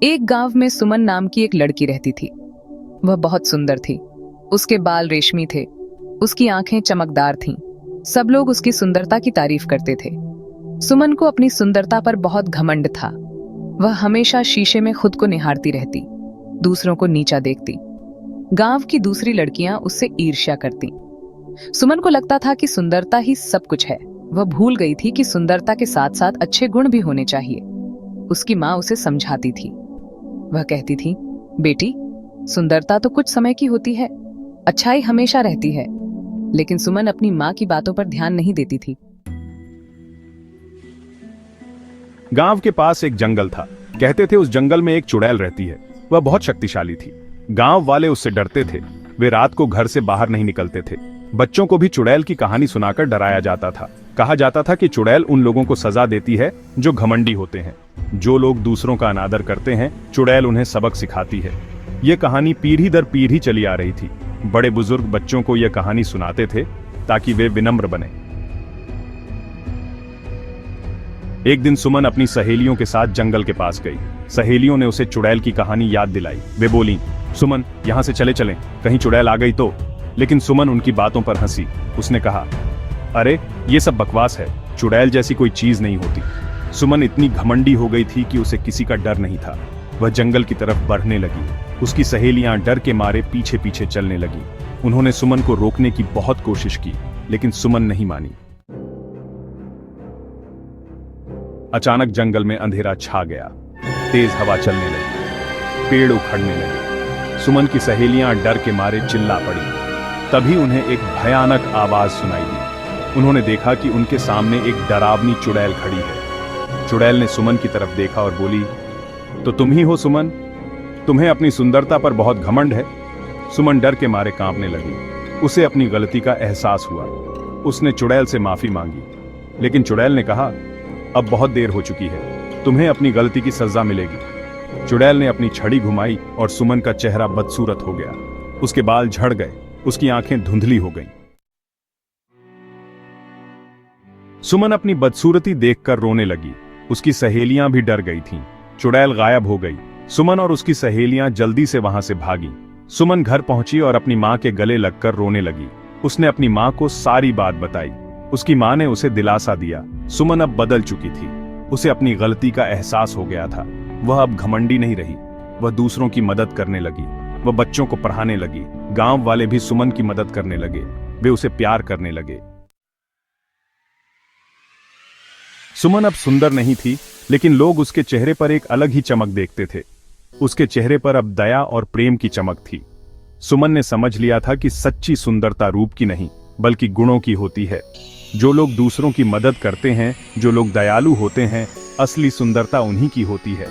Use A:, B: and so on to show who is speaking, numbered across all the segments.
A: एक गांव में सुमन नाम की एक लड़की रहती थी। वह बहुत सुंदर थी। उसके बाल रेशमी थे, उसकी आंखें चमकदार थीं। सब लोग उसकी सुंदरता की तारीफ करते थे। सुमन को अपनी सुंदरता पर बहुत घमंड था। वह हमेशा शीशे में खुद को निहारती रहती, दूसरों को नीचा देखती। गांव की दूसरी लड़कियां उससे ईर्ष्या करती। सुमन को लगता था कि सुंदरता ही सब कुछ है। वह भूल गई थी कि सुंदरता के साथ साथ अच्छे गुण भी होने चाहिए। उसकी माँ उसे समझाती थी। वह कहती थी, बेटी, सुंदरता तो कुछ समय की होती है, अच्छाई हमेशा रहती है। लेकिन सुमन अपनी माँ की बातों पर ध्यान नहीं देती थी।
B: गांव के पास एक जंगल था। कहते थे उस जंगल में एक चुड़ैल रहती है। वह बहुत शक्तिशाली थी। गांव वाले उससे डरते थे। वे रात को घर से बाहर नहीं निकलते थे। बच्चों को भी चुड़ैल की कहानी सुनाकर डराया जाता था। कहा जाता था कि चुड़ैल उन लोगों को सजा देती है जो घमंडी होते हैं। जो लोग दूसरों का अनादर करते हैं, चुड़ैल उन्हें सबक सिखाती है। यह कहानी पीढ़ी दर पीढ़ी चली आ रही थी। बड़े बुजुर्ग बच्चों को यह कहानी सुनाते थे ताकि वे विनम्र बने। एक दिन सुमन अपनी सहेलियों के साथ जंगल के पास गई। सहेलियों ने उसे चुड़ैल की कहानी याद दिलाई। वे बोली, सुमन, यहाँ से चले चलें, कहीं चुड़ैल आ गई तो। लेकिन सुमन उनकी बातों पर हंसी। उसने कहा, अरे ये सब बकवास है, चुड़ैल जैसी कोई चीज नहीं होती। सुमन इतनी घमंडी हो गई थी कि उसे किसी का डर नहीं था। वह जंगल की तरफ बढ़ने लगी। उसकी सहेलियां डर के मारे पीछे पीछे चलने लगी। उन्होंने सुमन को रोकने की बहुत कोशिश की, लेकिन सुमन नहीं मानी। अचानक जंगल में अंधेरा छा गया। तेज हवा चलने लगी, पेड़ उखड़ने लगे। सुमन की सहेलियां डर के मारे चिल्ला पड़ी। तभी उन्हें एक भयानक आवाज सुनाई दी। उन्होंने देखा कि उनके सामने एक डरावनी चुड़ैल खड़ी है। चुड़ैल ने सुमन की तरफ देखा और बोली, तो तुम ही हो सुमन? तुम्हें अपनी सुंदरता पर बहुत घमंड है। सुमन डर के मारे कांपने लगी। उसे अपनी गलती का एहसास हुआ। उसने चुड़ैल से माफी मांगी, लेकिन चुड़ैल ने कहा, अब बहुत देर हो चुकी है, तुम्हें अपनी गलती की सजा मिलेगी। चुड़ैल ने अपनी छड़ी घुमाई और सुमन का चेहरा बदसूरत हो गया। उसके बाल झड़ गए, उसकी आंखें धुंधली हो गईं। सुमन अपनी बदसूरती देखकर रोने लगी। उसकी सहेलियां भी डर गई थीं। चुड़ैल गायब हो गई। सुमन और उसकी सहेलियां जल्दी से वहां से भागी। सुमन घर पहुंची और अपनी मां के गले लगकर रोने लगी। उसने अपनी मां को सारी बात बताई। उसकी मां ने उसे दिलासा दिया। सुमन अब बदल चुकी थी। उसे अपनी गलती का एहसास हो गया था। वह अब घमंडी नहीं रही। वह दूसरों की मदद करने लगी। वह बच्चों को पढ़ाने लगी। गांव वाले भी सुमन की मदद करने लगे। वे उसे प्यार करने लगे। सुमन अब सुंदर नहीं थी, लेकिन लोग उसके चेहरे पर एक अलग ही चमक देखते थे। उसके चेहरे पर अब दया और प्रेम की चमक थी। सुमन ने समझ लिया था कि सच्ची सुंदरता रूप की नहीं, बल्कि गुणों की होती है। जो लोग दूसरों की मदद करते हैं, जो लोग दयालु होते हैं, असली सुंदरता उन्हीं की होती है।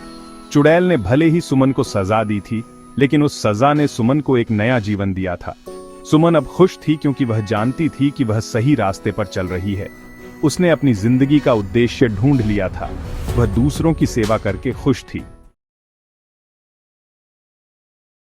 B: चुड़ैल ने भले ही सुमन को सजा दी थी, लेकिन उस सजा ने सुमन को एक नया जीवन दिया था। सुमन अब खुश थी क्योंकि वह जानती थी कि वह सही रास्ते पर चल रही है। उसने अपनी जिंदगी का उद्देश्य ढूंढ लिया था। वह दूसरों की सेवा करके खुश थी।